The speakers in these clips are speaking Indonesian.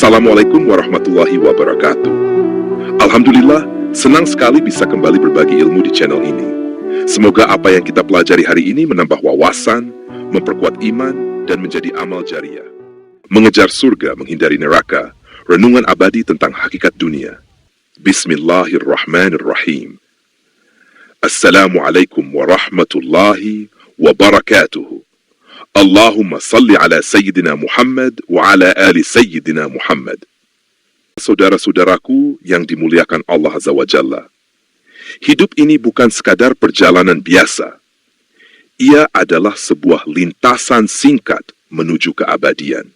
Assalamualaikum warahmatullahi wabarakatuh. Alhamdulillah, senang sekali bisa kembali berbagi ilmu di channel ini. Semoga apa yang kita pelajari hari ini menambah wawasan, memperkuat iman, dan menjadi amal jariah. Mengejar surga, menghindari neraka, renungan abadi tentang hakikat dunia. Bismillahirrahmanirrahim. Assalamualaikum warahmatullahi wabarakatuh. Allahumma salli ala Sayyidina Muhammad wa ala ali Sayyidina Muhammad. Saudara-saudaraku yang dimuliakan Allah Azza wa Jalla, hidup ini bukan sekadar perjalanan biasa. Ia adalah sebuah lintasan singkat menuju keabadian.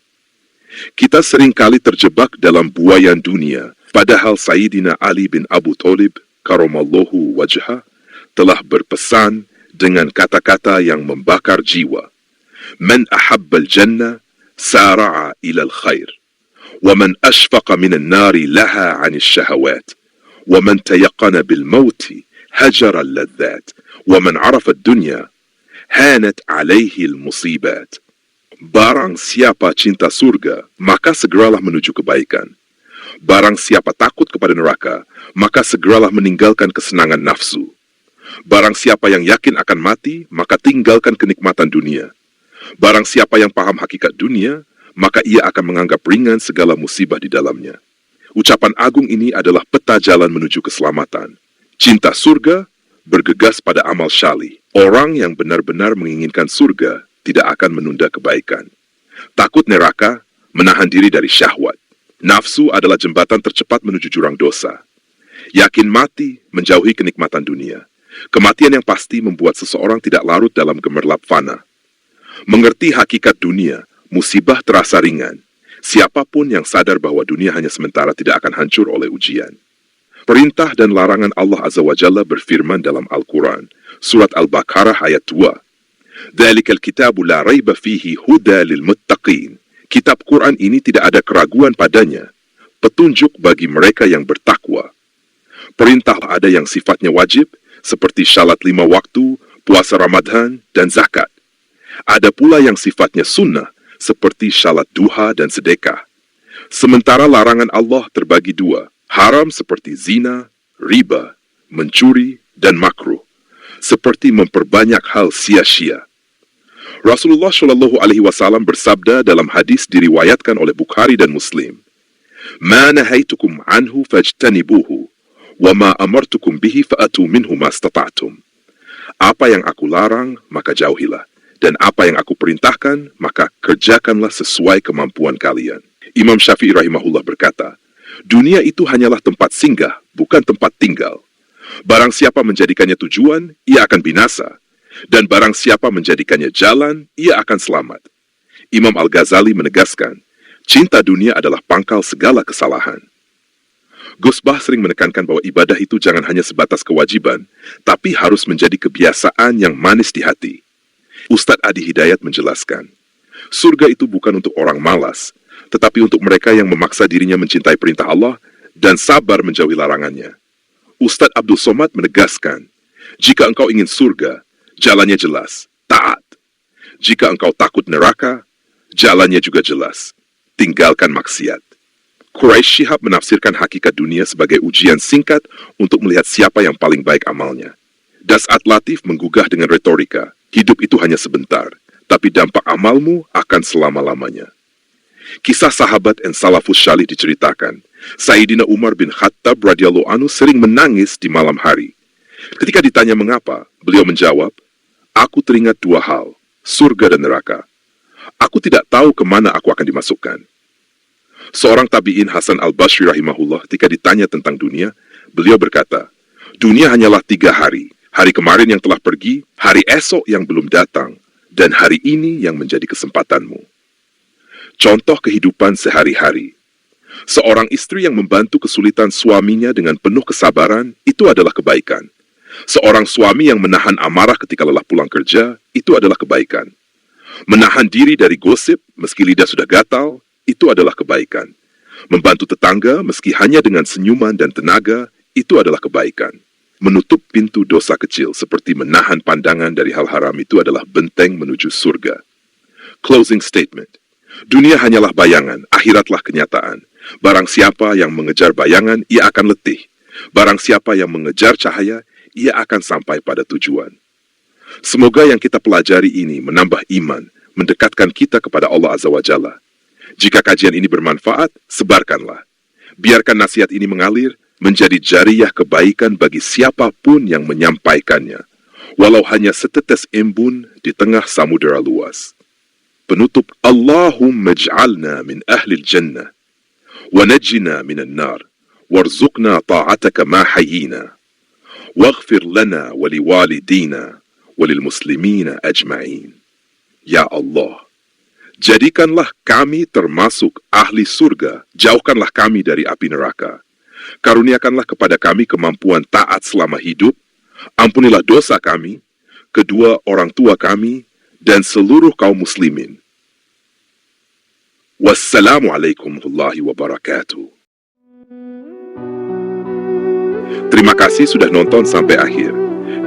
Kita seringkali terjebak dalam buayan dunia, padahal Sayyidina Ali bin Abu Thalib karamallahu wajhah telah berpesan dengan kata-kata yang membakar jiwa. Man ahabbal jannah sara'a ilal khair, wa man ashfaqa minan nari laha 'anil syahawat, wa man tayaqqana bil mauti hajara al-ladhat, wa man 'arafa ad-dunya hanat 'alaihi al-musibat. Barang siapa cinta surga, maka segeralah menuju kebaikan. Barang siapa takut kepada neraka, maka segeralah meninggalkan kesenangan nafsu. Barang siapa yang yakin akan mati, maka tinggalkan kenikmatan dunia. Barang siapa yang paham hakikat dunia, maka ia akan menganggap ringan segala musibah di dalamnya. Ucapan agung ini adalah peta jalan menuju keselamatan. Cinta surga, bergegas pada amal syalih. Orang yang benar-benar menginginkan surga tidak akan menunda kebaikan. Takut neraka, menahan diri dari syahwat. Nafsu adalah jembatan tercepat menuju jurang dosa. Yakin mati, menjauhi kenikmatan dunia. Kematian yang pasti membuat seseorang tidak larut dalam gemerlap fana. Mengerti hakikat dunia, musibah terasa ringan. Siapapun yang sadar bahwa dunia hanya sementara tidak akan hancur oleh ujian. Perintah dan larangan Allah Azza wa Jalla berfirman dalam Al-Quran, Surat Al-Baqarah ayat 2. Dzalikal kitabu la raiba fihi huda lil muttaqin. Kitab Quran ini tidak ada keraguan padanya, petunjuk bagi mereka yang bertakwa. Perintah ada yang sifatnya wajib, seperti syalat 5 waktu, puasa Ramadan, dan zakat. Ada pula yang sifatnya sunnah, seperti syalat duha dan sedekah. Sementara larangan Allah terbagi 2, haram seperti zina, riba, mencuri, dan makruh, seperti memperbanyak hal sia-sia. Rasulullah Shallallahu Alaihi Wasallam bersabda dalam hadis diriwayatkan oleh Bukhari dan Muslim, "Ma nahaitukum anhu fajtanibuhu, wa ma amartukum bihi fa'atu minhu mastata'tum." Apa yang aku larang, maka jauhilah. Dan apa yang aku perintahkan, maka kerjakanlah sesuai kemampuan kalian. Imam Syafi'i rahimahullah berkata, dunia itu hanyalah tempat singgah, bukan tempat tinggal. Barang siapa menjadikannya tujuan, ia akan binasa. Dan barang siapa menjadikannya jalan, ia akan selamat. Imam Al-Ghazali menegaskan, cinta dunia adalah pangkal segala kesalahan. Gus Bah sering menekankan bahwa ibadah itu jangan hanya sebatas kewajiban, tapi harus menjadi kebiasaan yang manis di hati. Ustadz Adi Hidayat menjelaskan, surga itu bukan untuk orang malas, tetapi untuk mereka yang memaksa dirinya mencintai perintah Allah dan sabar menjauhi larangannya. Ustadz Abdul Somad menegaskan, jika engkau ingin surga, jalannya jelas, taat. Jika engkau takut neraka, jalannya juga jelas, tinggalkan maksiat. Quraisy Shihab menafsirkan hakikat dunia sebagai ujian singkat untuk melihat siapa yang paling baik amalnya. Das'at Latif menggugah dengan retorika, hidup itu hanya sebentar, tapi dampak amalmu akan selama-lamanya. Kisah sahabat dan salafus syalih diceritakan. Sayyidina Umar bin Khattab radhiyallahu anhu sering menangis di malam hari. Ketika ditanya mengapa, beliau menjawab, aku teringat 2 hal, surga dan neraka. Aku tidak tahu kemana aku akan dimasukkan. Seorang tabi'in Hasan al-Basri rahimahullah ketika ditanya tentang dunia, beliau berkata, dunia hanyalah 3 hari. Hari kemarin yang telah pergi, hari esok yang belum datang, dan hari ini yang menjadi kesempatanmu. Contoh kehidupan sehari-hari. Seorang istri yang membantu kesulitan suaminya dengan penuh kesabaran, itu adalah kebaikan. Seorang suami yang menahan amarah ketika lelah pulang kerja, itu adalah kebaikan. Menahan diri dari gosip, meski lidah sudah gatal, itu adalah kebaikan. Membantu tetangga, meski hanya dengan senyuman dan tenaga, itu adalah kebaikan. Menutup pintu dosa kecil seperti menahan pandangan dari hal haram itu adalah benteng menuju surga. Closing statement. Dunia hanyalah bayangan, akhiratlah kenyataan. Barang siapa yang mengejar bayangan, ia akan letih. Barang siapa yang mengejar cahaya, ia akan sampai pada tujuan. Semoga yang kita pelajari ini menambah iman, mendekatkan kita kepada Allah Azza wa Jalla. Jika kajian ini bermanfaat, sebarkanlah. Biarkan nasihat ini mengalir, menjadi jariyah kebaikan bagi siapapun yang menyampaikannya, walau hanya setetes embun di tengah samudera luas. Penutup, Allahumma ij'alna min ahli jannah, wa najjina minan nar, warzuqna ta'ataka ma hayyina, waghfir lana wa liwalidina, wa lilmuslimina ajma'in. Ya Allah, jadikanlah kami termasuk ahli surga, jauhkanlah kami dari api neraka. Karuniakanlah kepada kami kemampuan taat selama hidup, ampunilah dosa kami, kedua orang tua kami, dan seluruh kaum muslimin. Wassalamualaikum warahmatullahi wabarakatuh. Terima kasih sudah nonton sampai akhir.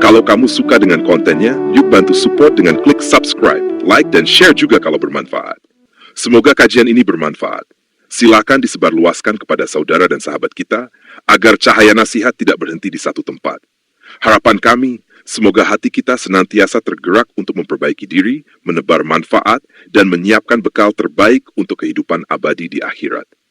Kalau kamu suka dengan kontennya, yuk bantu support dengan klik subscribe, like, dan share juga kalau bermanfaat. Semoga kajian ini bermanfaat. Silakan disebarluaskan kepada saudara dan sahabat kita, agar cahaya nasihat tidak berhenti di satu tempat. Harapan kami, semoga hati kita senantiasa tergerak untuk memperbaiki diri, menebar manfaat, dan menyiapkan bekal terbaik untuk kehidupan abadi di akhirat.